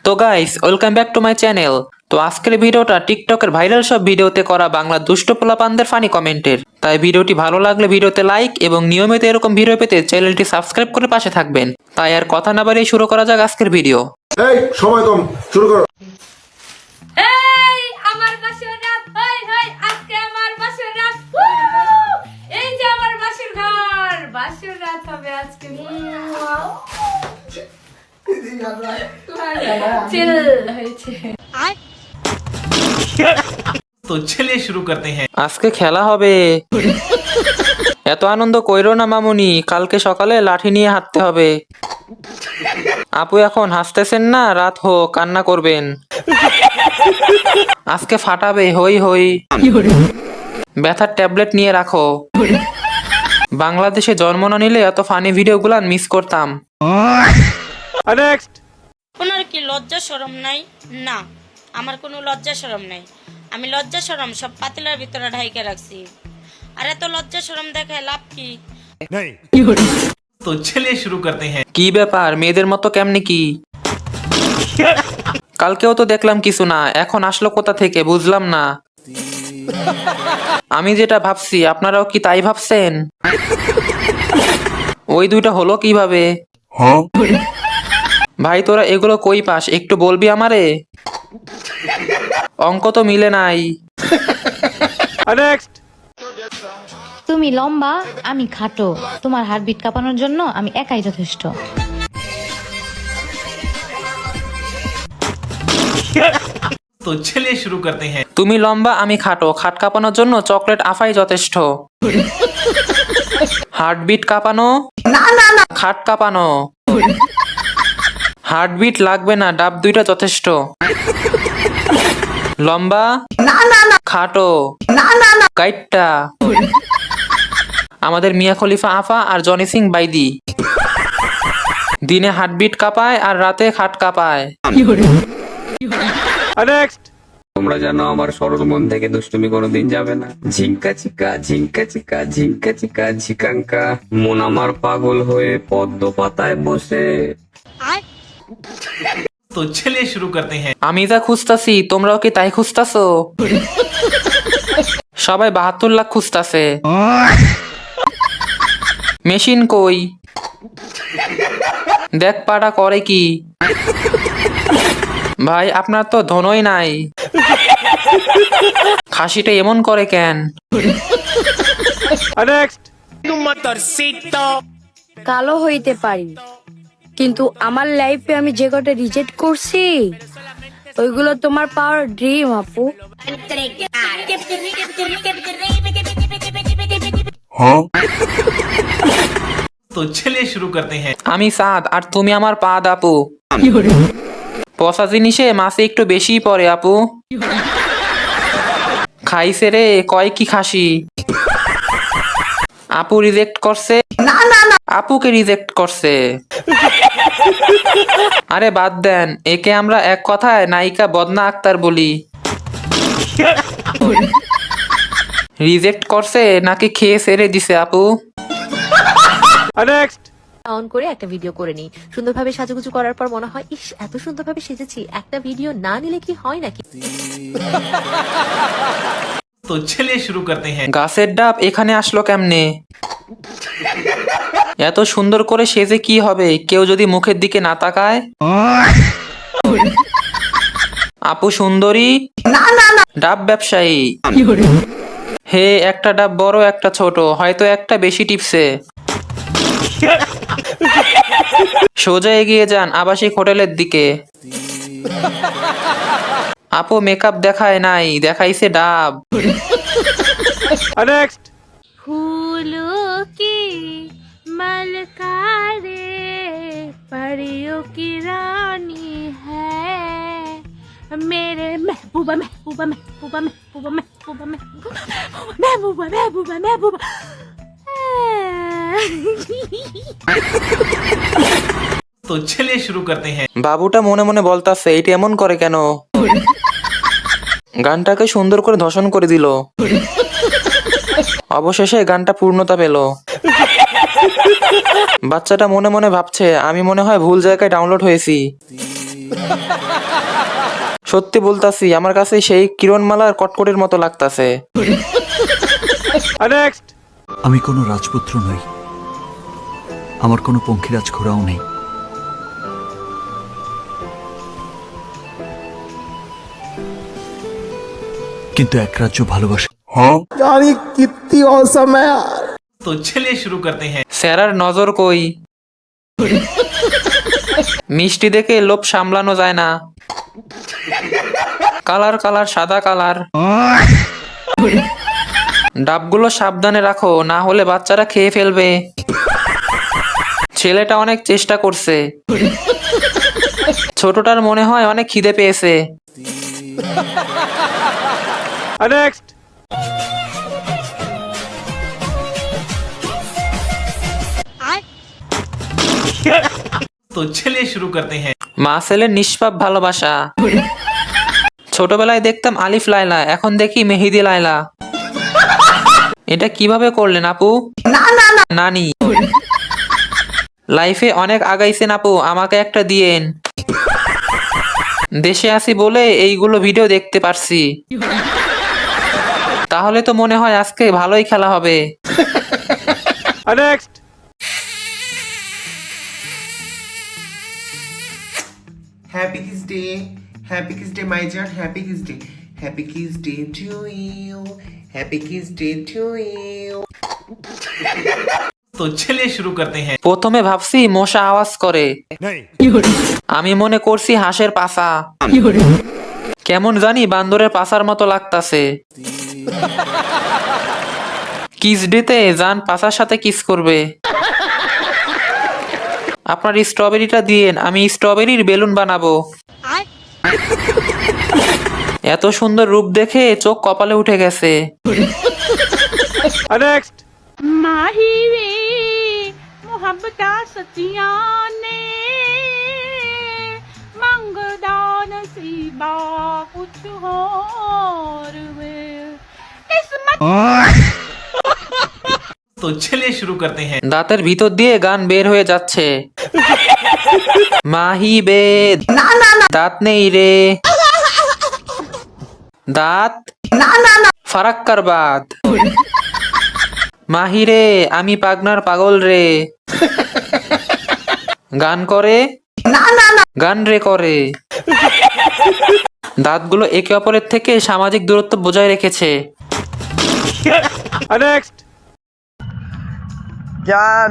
তো guys, welcome back to my channel. তো আজকের ভিডিওটা টিকটকের ভাইরাল সব ভিডিওতে করা বাংলা দুষ্ট পোলাপানদের ফানি কমেন্টের। তাই ভিডিওটি ভালো লাগলে ভিডিওতে লাইক এবং নিয়মিত এরকম ভিডিও পেতে চ্যানেলটি সাবস্ক্রাইব করে পাশে থাকবেন। তাই আর কথা না বাড়িয়ে শুরু করা যাক আজকের ভিডিও। এই সময় কম, শুরু করো। এই আমার বাসর রাত, হই হই আজকে আমার বাসর রাত। এই যে আমার বাসর ঘর, বাসর রাত হবে আজকে। চিল হয়েছে। तो चलिए शुरू करते हैं। আজকে খেলা হবে। এত আনন্দ কইরো না মামুনি, কালকে সকালে লাঠি নিয়ে হাঁটতে হবে। আপু এখন হাসতেছেন না, রাত হোক কান্না করবেন। আজকে ফাটাবে হই হই। ব্যথার ট্যাবলেট নিয়ে রাখো। বাংলাদেশে জন্ম না নিলে এত ফানি ভিডিওগুলো মিস করতাম। আপনার কি লজ্জা শরম নাই? না, আমার কোনো লজ্জা শরম নাই। আমি লজ্জা শরম সব পাতিলার ভিতরে ঢাইকে রাখছি। আর এত লজ্জা শরম দেখায় লাভ কি? तो चलिए शुरू करते हैं। কি ব্যাপার, মেয়েদের মতো কেমনি কি? কালকেও তো দেখলাম কিছু না, এখন আসলো কোথা থেকে বুঝলাম না। আমি যেটা ভাবছি আপনারাও কি তাই ভাবছেন? ওই দুইটা হলো কিভাবে? ভাই তোরা এগুলো কই পাস, একটু বলবি আমারে? অঙ্ক তো মিলে নাই। তুমি লম্বা, আমি খাটো। তোমার হার্টবিট কাঁপানোর জন্য আমি একাই যথেষ্ট। तो चलिए शुरू करते हैं। তুমি লম্বা আমি খাটো, খাট কাঁপানোর জন্য চকলেট আফাই যথেষ্ট। হার্টবিট কাঁপানো, খাট কাঁপানো। হার্টবিট লাগবে না, ডাব দুইটা যথেষ্ট। লম্বা, খাটো, কাইটটা। আমাদের মিয়া খলিফা আফা আর জনি সিং বাইদি দিনে হার্টবিট কাঁপায় আর রাতে খাট কাঁপায়। তোমরা জানো আমার সরল মন থেকে দুষ্টুমি কোনোদিন যাবে না। ঝিঙ্কা চিকা ঝিঙ্কা চিকা ঝিঙ্কা চিকা ঝিকাঙ্কা, মন আমার পাগল হয়ে পদ্ম পাতায় বসে। तो चलिए शुरू करते हैं। আমি যা খুঁজতাছি তোমরাও কি তাই খুঁজতাছো? সবাই 72 লাখ খুঁজতাছে। মেশিন কই? দেখ পাটা করে কি? ভাই আপনার তো ধনই নাই, খাসিটা এমন করে কেন? কালো হইতে পারি, কিন্তু আমার লাইফে আমি যে কটা রিজেক্ট করছি ওইগুলো তোমার পাওয়ার ড্রিম আপু। तो चलिए शुरू करते हैं। আমি সাদ আর তুমি আমার পা আপু। পচা জিনিসে মাছে একটু বেশি পড়ে আপু। খাইছে রে, কয় কি খাসি? আপু রিজেক্ট করছে, আপুকে রিজেক্ট করছে। আরে বাদ দেন, একে আমরা এক কথায় নায়িকা বদনা আক্তার বলি। রিজেক্ট করছে নাকি খেয়ে ছেড়ে দিছে আপু? অন করে একটা ভিডিও করে নিই। সুন্দরভাবে সাজুগুজু করার পর মনে হয়, ইস এত সুন্দরভাবে সেজেছি, একটা ভিডিও না নিলে কি হয় নাকি? तो चलिए शुरू करते हैं। গাছের ডাব এখানে আসলো কেমনে? এত সুন্দর করে সেজে কি হবে, কেউ যদি মুখের দিকে না তাকায়? আপু সুন্দরী, ডাব ব্যবসায়ী। হে, একটা ডাব বড় একটা ছোট, হয়তো একটা বেশি টিপসে। সোজা এগিয়ে যান আবাসিক হোটেলের দিকে। আপু মেকআপ দেখায় নাই, দেখাইছে ডাব। फूलों की मलकारे परियों की रानी है, मेरे महबूबा महबूबा महबूबा महबूबा महबूबा महबूबा महबूबा महबूबा। तो चलिए शुरू करते हैं। বাবুটা মনে মনে বলতাছে এইটা এমন করে কেন? গানটাকে সুন্দর করে ধর্ষণ করে দিল। অবশেষে গানটা পূর্ণতা পেল। বাচ্চাটা মনে মনে ভাবছে আমি মনে হয় ভুল জায়গায় ডাউনলোড হয়েছি। সত্যি বলতাছি আমার কাছে সেই কিরণমালার কটকটির মতো লাগতাছে। আমি কোনো রাজপুত্র নই, আমার কোনো পঙ্খিরাজ ঘোড়াও নেই, কিন্তু এক রাজ্য ভালোবাসা। तो चलिए शुरू करते हैं। স্যারার নজর কই? মিষ্টি দেখে লোভ সামলানো যায় না। কালার কালার সাদা কালার। ডাবগুলো সাবধানে রাখো, না হলে বাচ্চারা খেয়ে ফেলবে। ছেলেটা অনেক চেষ্টা করছে, ছোটটার মনে হয় অনেক খিদে পেয়েছে। तो चलिए शुरू करते हैं। মা ছেলের নিষ্পাপ ভালোবাসা। ছোটবেলায় দেখতাম আলিফ লায়লা, এখন দেখি মেহেদি লায়লা। এটা কিভাবে করলেন আপু? নানি লাইফে অনেক আগাইছেন আপু, আমাকে একটা দিয়েন। দেশে আছি বলে এইগুলো ভিডিও দেখতে পারছি। তাহলে তো মনে হয় আজকে ভালোই খেলা হবে। Happy Kiss Day. Happy Kiss Day, my dear. Happy Kiss Day. Happy Kiss Day to you. Happy Kiss Day to you. तो चलिए शुरू करते हैं। প্রথমে ভাবছি মশা আওয়াজ করে, আমি মনে করছি হাঁসের পাছা। কেমন জানি বান্দরের পাছার মতো লাগতাছে। কিস ডেতে জান পাছার সাথে কিস করবে। আপনার স্ট্রবেরিটা দিয়েন, আমি স্ট্রবেরির বেলুন বানাবো। এত সুন্দর রূপ দেখে চোখ কপালে উঠে গেছে। तो चलिए शुरू करते हैं। দাঁতের ভিতর দিয়ে গান বের হয়ে যাচ্ছে। মাহি বেদ, দাঁত নেই রে, দাঁত ফারাক্কার বাদ। মাহি রে আমি পাগনার পাগল রে। গান করে, গান রে করে। দাঁতগুলো একে অপরের থেকে সামাজিক দূরত্ব বজায় রেখেছে। জান,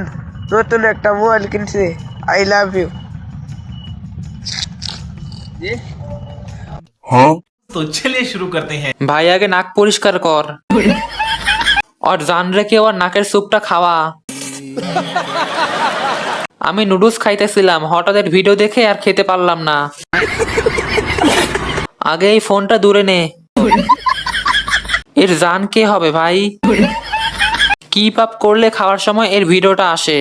নতুন একটা মোবাইল কিনছি। I love you. तो चलिए शुरू करते हैं। ভাই আগে নাক পরিষ্কার কর, আর জান রেখে ওর নাকের স্যুপটা খাওয়া। আমি নুডলস খাইতেছিলাম, হঠাৎ এর ভিডিও দেখে আর খেতে পারলাম না। আগে এই ফোনটা দূরে নে। এর জান কে হবে ভাই? কি পাপ করলে খাওয়ার সময় এর ভিডিওটা আসে?